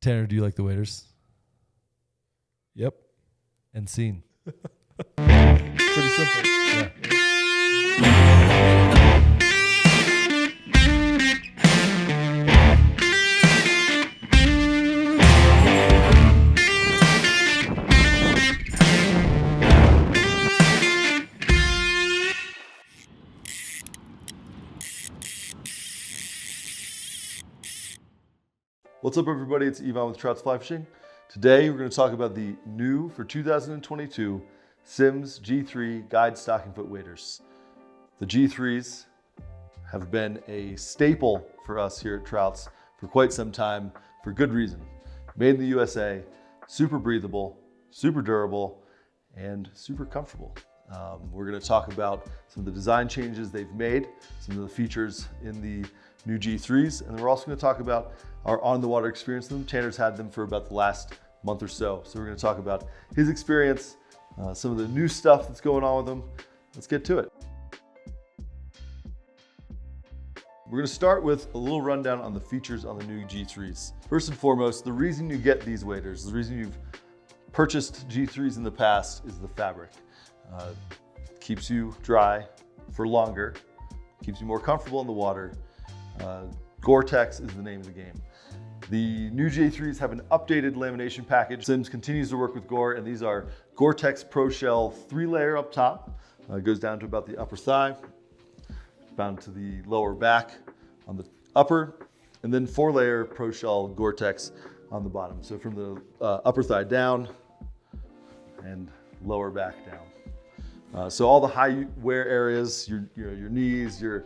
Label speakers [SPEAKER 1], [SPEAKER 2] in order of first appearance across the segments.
[SPEAKER 1] Tanner, do you like the waders?
[SPEAKER 2] Yep.
[SPEAKER 1] And scene.
[SPEAKER 2] Pretty simple.
[SPEAKER 1] Yeah.
[SPEAKER 3] What's up, everybody? It's Yvonne with Trouts Fly Fishing. Today, we're going to talk about the new for 2022 Simms G3 Guide Stockingfoot waders. The G3s have been a staple for us here at Trouts for quite some time for good reason. Made in the USA, super breathable, super durable, and super comfortable. We're going to talk about some of the design changes they've made, some of the features in the new G3s, and we're also going to talk about our on-the-water experience with them. Tanner's had them for about the last month or so. So we're going to talk about his experience, some of the new stuff that's going on with them. Let's get to it. We're going to start with a little rundown on the features on the new G3s. First and foremost, the reason you get these waders, the reason you've purchased G3s in the past is the fabric. Keeps you dry for longer, keeps you more comfortable in the water. GORE-TEX is the name of the game. The new G3s have an updated lamination package. Simms continues to work with Gore, and these are GORE-TEX Pro Shell 3-layer up top. It goes down to about the upper thigh, down to the lower back on the upper, and then 4-layer Pro Shell GORE-TEX on the bottom. So from the upper thigh down and lower back down. So all the high wear areas, your knees, your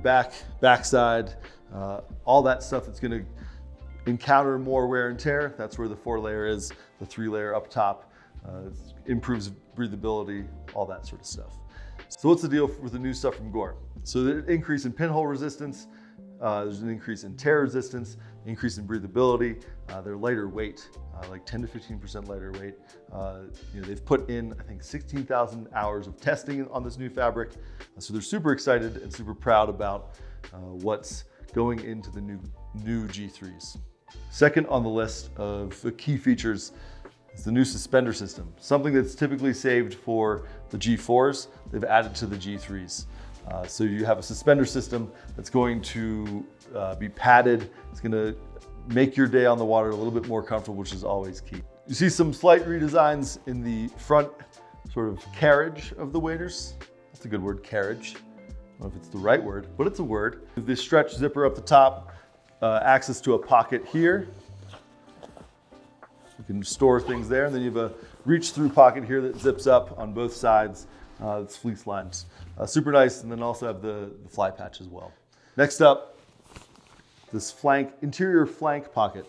[SPEAKER 3] backside, all that stuff that's going to encounter more wear and tear. That's where the 4-layer is. The 3-layer up top improves breathability, all that sort of stuff. So what's the deal with the new stuff from Gore? So there's an increase in pinhole resistance. There's an increase in tear resistance, increase in breathability. They're lighter weight, like 10 to 15% lighter weight. They've put in, I think, 16,000 hours of testing on this new fabric. So they're super excited and super proud about what's going into the new G3s. Second on the list of the key features is the new suspender system. Something that's typically saved for the G4s, they've added to the G3s. So you have a suspender system that's going to be padded. It's going to make your day on the water a little bit more comfortable, which is always key. You see some slight redesigns in the front sort of carriage of the waders. That's a good word, carriage. I don't know if it's the right word, but it's a word. This stretch zipper up the top, access to a pocket here. You can store things there, and then you have a reach-through pocket here that zips up on both sides. It's fleece lined. Super nice, and then also have the fly patch as well. Next up, this interior flank pocket.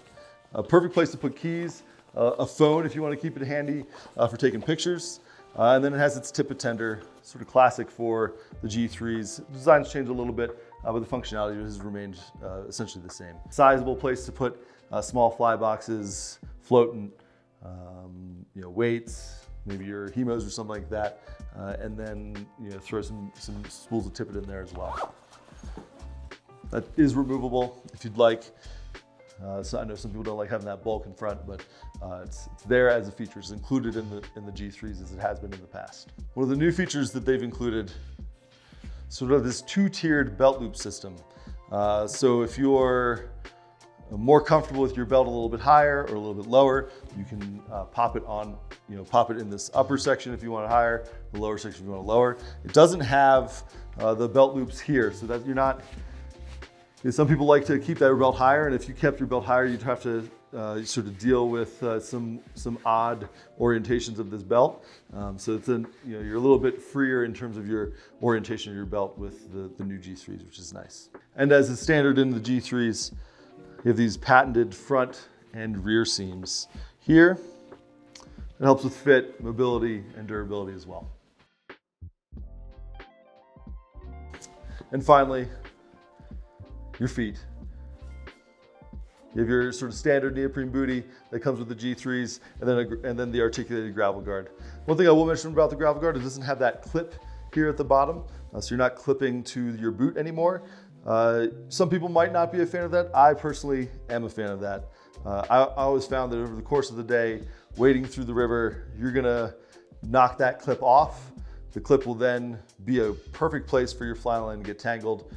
[SPEAKER 3] A perfect place to put keys, a phone if you want to keep it handy for taking pictures. And then it has its tip attender, sort of classic for the G3s. Design's changed a little bit, but the functionality has remained essentially the same. Sizable place to put small fly boxes, floatant, weights, maybe your hemos or something like that, and then throw some spools of tippet in there as well. That is removable if you'd like. So I know some people don't like having that bulk in front, but it's there as a feature. It's included in the G3s as it has been in the past. One of the new features that they've included, sort of this 2-tiered belt loop system. So if you're more comfortable with your belt a little bit higher or a little bit lower, you can pop it on, pop it in this upper section if you want it higher, the lower section if you want it lower. It doesn't have the belt loops here, so that you're not. Some people like to keep that belt higher, and if you kept your belt higher, you'd have to sort of deal with some odd orientations of this belt. So it's you're a little bit freer in terms of your orientation of your belt with the new G3s, which is nice. And as is standard in the G3s, you have these patented front and rear seams here. It helps with fit, mobility, and durability as well. And finally, your feet. You have your sort of standard neoprene booty that comes with the G3s, and then the articulated gravel guard. One thing I will mention about the gravel guard, it doesn't have that clip here at the bottom, so you're not clipping to your boot anymore. Some people might not be a fan of that. I personally am a fan of that. I always found that over the course of the day, wading through the river, you're gonna knock that clip off. The clip will then be a perfect place for your fly line to get tangled,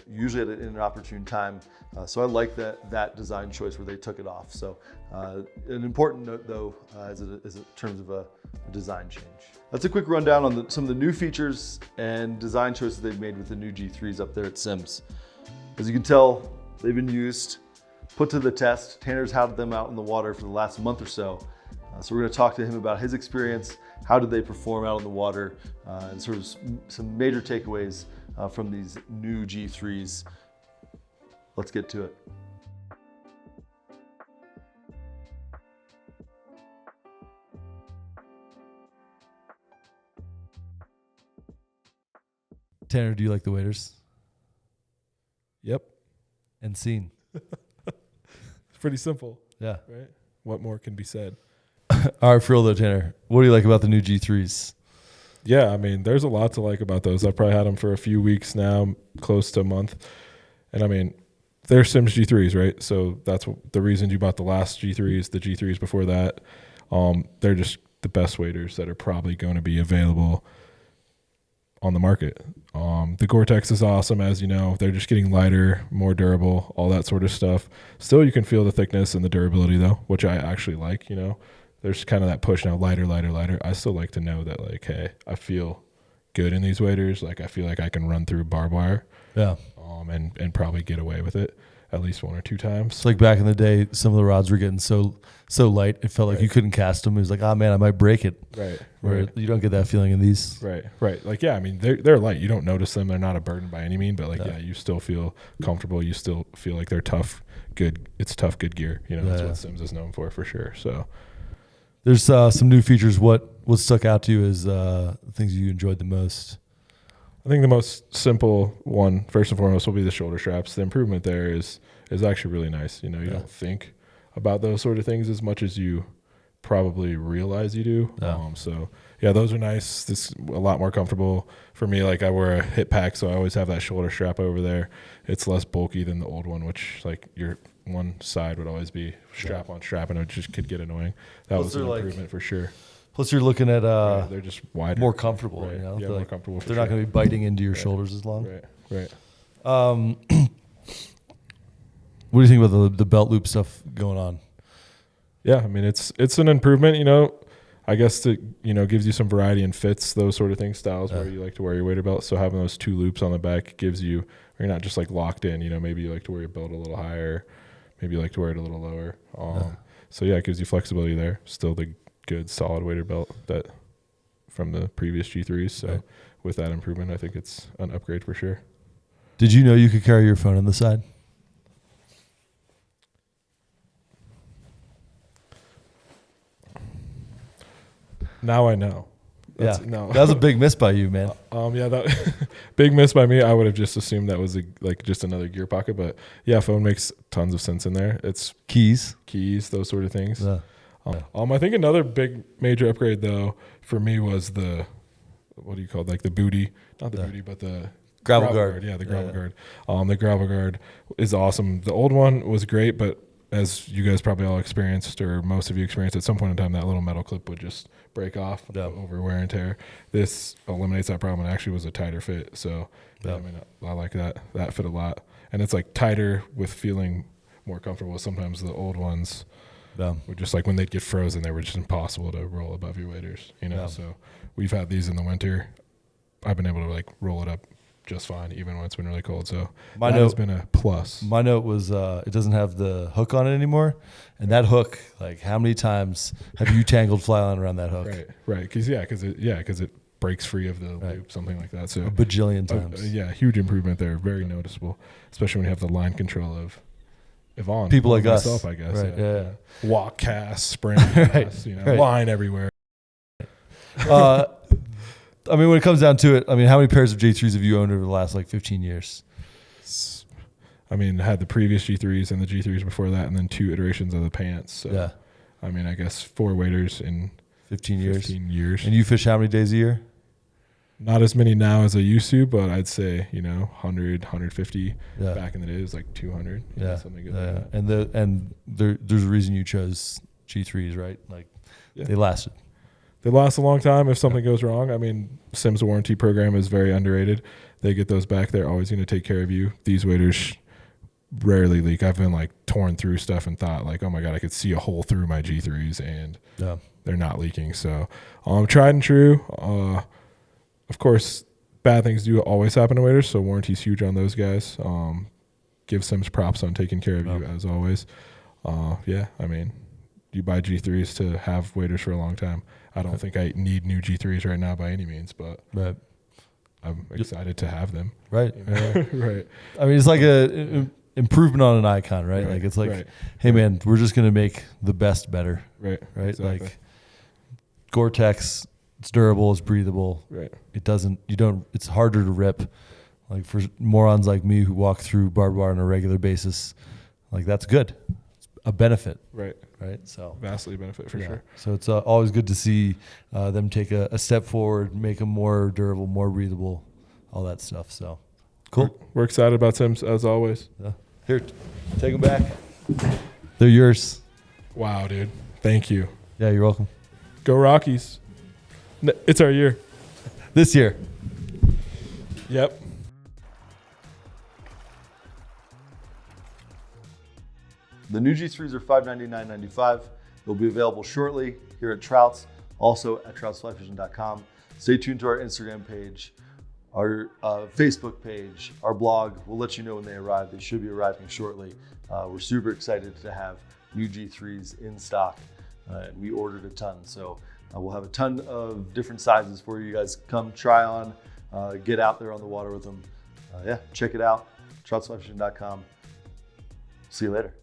[SPEAKER 3] usually in an opportune time. So I like that design choice where they took it off. So an important note though, is in terms of a design change. That's a quick rundown on some of the new features and design choices they've made with the new G3s up there at Simms. As you can tell, they've been used, put to the test. Tanner's had them out in the water for the last month or so. So we're gonna talk to him about his experience, how did they perform out in the water, and sort of some major takeaways from these new G3s. Let's get to it.
[SPEAKER 1] Tanner, do you like the waders?
[SPEAKER 2] Yep.
[SPEAKER 1] And scene.
[SPEAKER 2] It's pretty simple,
[SPEAKER 1] Yeah.
[SPEAKER 2] right? What more can be said?
[SPEAKER 1] All right, for real though, Tanner, what do you like about the new G3s?
[SPEAKER 2] Yeah, I mean, there's a lot to like about those. I've probably had them for a few weeks now, close to a month. And I mean, they're Simms G3s, right? So that's the reason you bought the last G3s, the G3s before that. They're just the best waders that are probably going to be available on the market. The GORE-TEX is awesome, as you know. They're just getting lighter, more durable, all that sort of stuff. Still, you can feel the thickness and the durability, though, which I actually like, you know. There's kind of that push now, lighter, lighter, lighter. I still like to know that, like, hey, I feel good in these waders. Like, I feel like I can run through barbed wire.
[SPEAKER 1] Yeah.
[SPEAKER 2] And probably get away with it at least one or two times.
[SPEAKER 1] It's like back in the day, some of the rods were getting so light, it felt like you couldn't cast them. It was like, oh man, I might break it.
[SPEAKER 2] Right.
[SPEAKER 1] Where you don't get that feeling in these.
[SPEAKER 2] Right. Like, yeah, I mean, they're light. You don't notice them. They're not a burden by any means, but like, yeah, you still feel comfortable. You still feel like they're tough, good. It's tough, good gear. You know, that's what Simms is known for sure. So
[SPEAKER 1] there's some new features. What stuck out to you as things you enjoyed the most?
[SPEAKER 2] I think the most simple one, first and foremost, will be the shoulder straps. The improvement there is actually really nice. You know, you don't think about those sort of things as much as you probably realize you do. So yeah, those are nice. This is a lot more comfortable for me. Like, I wear a hip pack, so I always have that shoulder strap over there. It's less bulky than the old one, which, like, your one side would always be strap on strap, and it just could get annoying. That was an improvement for sure.
[SPEAKER 1] Plus, you're looking at
[SPEAKER 2] they're just wider,
[SPEAKER 1] more comfortable.
[SPEAKER 2] Right.
[SPEAKER 1] You know,
[SPEAKER 2] yeah, more comfortable.
[SPEAKER 1] They're not going to be biting into your shoulders as long.
[SPEAKER 2] Right.
[SPEAKER 1] What do you think about the belt loop stuff going on?
[SPEAKER 2] Yeah, I mean, it's an improvement. You know, I guess it gives you some variety and fits, those sort of things, styles where you like to wear your wader belt. So having those two loops on the back gives you, you're not just like locked in. You know, maybe you like to wear your belt a little higher, maybe you like to wear it a little lower. So yeah, it gives you flexibility there. Still the good solid wader belt that from the previous G3s. So with that improvement, I think it's an upgrade for sure.
[SPEAKER 1] Did you know you could carry your phone on the side?
[SPEAKER 2] Now I know.
[SPEAKER 1] That was a big miss by you, man.
[SPEAKER 2] Yeah, that big miss by me. I would have just assumed that was just another gear pocket, but yeah, phone makes tons of sense in there. It's keys, those sort of things. Yeah. I think another big major upgrade though for me was the, what do you call it? Like the booty, not the booty, but the
[SPEAKER 1] gravel guard.
[SPEAKER 2] Yeah, the gravel guard. The gravel guard is awesome. The old one was great, but as you guys probably all experienced, or most of you experienced, at some point in time, that little metal clip would just break off over wear and tear. This eliminates that problem and actually was a tighter fit. So I mean, I like that. That fit a lot. And it's like tighter with feeling more comfortable. Sometimes the old ones were just like when they'd get frozen, they were just impossible to roll above your waders, you know? So we've had these in the winter. I've been able to like roll it up just fine, even when it's been really cold. So that has been a plus.
[SPEAKER 1] My note was it doesn't have the hook on it anymore. And that hook, like how many times have you tangled fly line around that hook?
[SPEAKER 2] Right. Because it breaks free of the loop, something like that. So
[SPEAKER 1] a bajillion times.
[SPEAKER 2] Huge improvement there. Very noticeable, especially when you have the line control of Yvonne.
[SPEAKER 1] People like
[SPEAKER 2] myself,
[SPEAKER 1] us.
[SPEAKER 2] I guess.
[SPEAKER 1] Right, yeah.
[SPEAKER 2] Walk cast, spring cast, line everywhere.
[SPEAKER 1] I mean, when it comes down to it, I mean, how many pairs of G3s have you owned over the last like 15 years?
[SPEAKER 2] I mean, I had the previous G3s and the G3s before that, and then 2 iterations of the pants. So, I mean, I guess 4 waders in
[SPEAKER 1] 15 years.
[SPEAKER 2] 15 years.
[SPEAKER 1] And you fish how many days a year?
[SPEAKER 2] Not as many now as I used to, but I'd say, 100, 150.
[SPEAKER 1] Yeah.
[SPEAKER 2] Back in the day, it was like 200.
[SPEAKER 1] Yeah.
[SPEAKER 2] Something good.
[SPEAKER 1] Yeah. And there's a reason you chose G3s, right? Like they lasted.
[SPEAKER 2] They last a long time if something goes wrong. I mean, Sim's warranty program is very underrated. They get those back. They're always going to take care of you. These waders rarely leak. I've been like torn through stuff and thought like, oh my God, I could see a hole through my G3s and they're not leaking. So tried and true. Of course, bad things do always happen to waders, so warranty's huge on those guys. Give Sims props on taking care of you as always. I mean, you buy G3s to have waders for a long time. I don't think I need new G3s right now by any means, but I'm excited to have them.
[SPEAKER 1] Right.
[SPEAKER 2] Right.
[SPEAKER 1] I mean, it's like a improvement on an icon, right? Like it's like, hey man, we're just gonna make the best better. Right.
[SPEAKER 2] Exactly.
[SPEAKER 1] Like GORE-TEX, it's durable, it's breathable.
[SPEAKER 2] Right.
[SPEAKER 1] It's harder to rip. Like for morons like me who walk through barbed wire on a regular basis, like that's good. It's a benefit.
[SPEAKER 2] Right.
[SPEAKER 1] So
[SPEAKER 2] vastly benefit for sure.
[SPEAKER 1] So it's always good to see them take a step forward, make them more durable, more breathable, all that stuff. So cool.
[SPEAKER 2] We're excited about Sims as always.
[SPEAKER 1] Yeah. Here, take them back. They're yours.
[SPEAKER 2] Wow, dude. Thank you.
[SPEAKER 1] Yeah, you're welcome.
[SPEAKER 2] Go Rockies. It's our year.
[SPEAKER 1] This year.
[SPEAKER 2] Yep.
[SPEAKER 3] The new G3s are $599.95. They'll be available shortly here at Trouts, also at troutsflyfishing.com. Stay tuned to our Instagram page, our Facebook page, our blog. We'll let you know when they arrive. They should be arriving shortly. We're super excited to have new G3s in stock. And we ordered a ton, so we'll have a ton of different sizes for you guys. Come try on, get out there on the water with them. Check it out, troutsflyfishing.com. See you later.